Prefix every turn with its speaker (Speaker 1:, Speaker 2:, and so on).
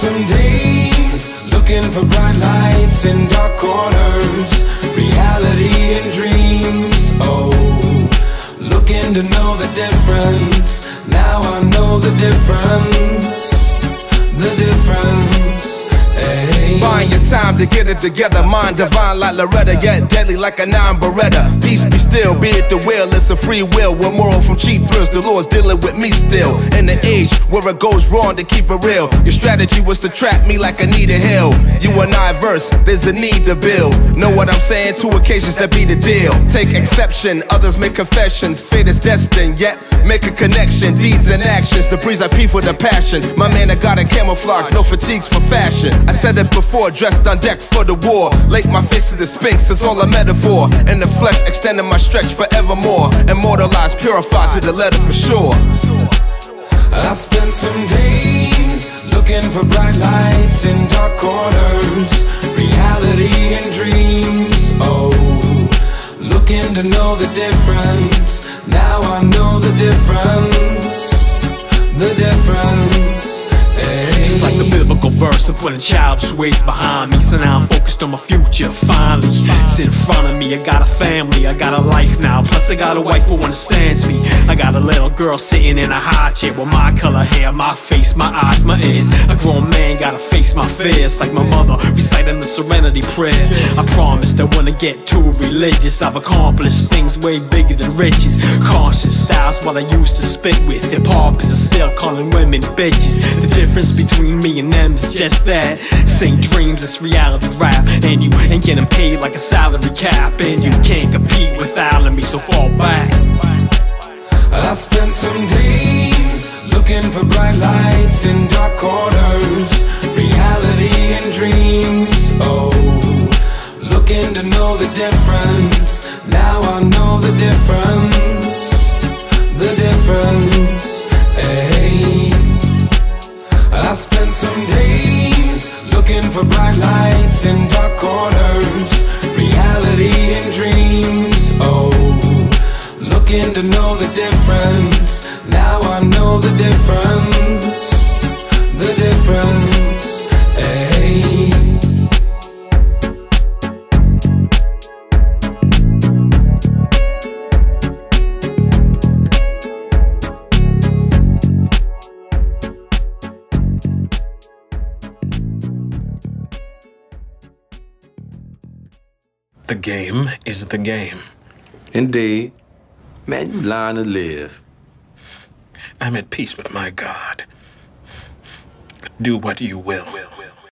Speaker 1: some days looking for bright lights in dark corners, reality and dreams. Oh, looking to know the difference. Now I know the difference. The difference. Hey.
Speaker 2: Buying your time to get it together. Mind divine like Loretta, yet deadly like a 9 Beretta. Peace be still, be it the will, it's a free will. We're moral from cheap thrills, the Lord's dealing with me still. In the age where it goes wrong to keep it real. Your strategy was to trap me like Anita Hill. You and I verse, there's a need to build. Know what I'm saying? 2 occasions that be the deal. Take exception, others make confessions. Fate is destined, yet make a connection. Deeds and actions, the breeze I pee for the passion. My man, I got a camouflage, no fatigues for fashion. I said it before, dressed on deck for the war. Lake my face to the Sphinx, it's all a metaphor. In the flesh, extending my stretch forevermore. Immortalized, purified to the letter for sure.
Speaker 1: I spent some days looking for bright lights in dark corners, reality and dreams. Oh, looking to know the difference. Now I know the difference. The difference. Hey.
Speaker 3: Just like the biblical verse of putting childish ways behind me. So now I'm focused on my future, finally. Sit in front of me, I got a family, I got a life now. Plus I got a wife who understands me. I got a little girl sitting in a high chair with my color hair, my face, my eyes, my ears. A grown man gotta face my fears, like my mother reciting the Serenity Prayer. I promised I wouldn't get too religious. I've accomplished things way bigger than riches. Conscious styles what I used to spit with. Hip-hop is still calling women bitches. The difference between me and them is just that. Same dreams, it's reality rap. And you ain't getting paid like a salary cap. And you can't compete with me, so fall back.
Speaker 1: I spent some days looking for bright lights in dark corners, reality and dreams. Oh, looking to know the difference. Now I know the difference. The difference. Hey. I spent some days looking for bright lights in dark corners, reality and dreams. Oh, looking to know the difference. Now I know the difference. The difference. Hey.
Speaker 4: The game is the game.
Speaker 5: Indeed. Man, you lying to live.
Speaker 4: I'm at peace with my God. Do what you will.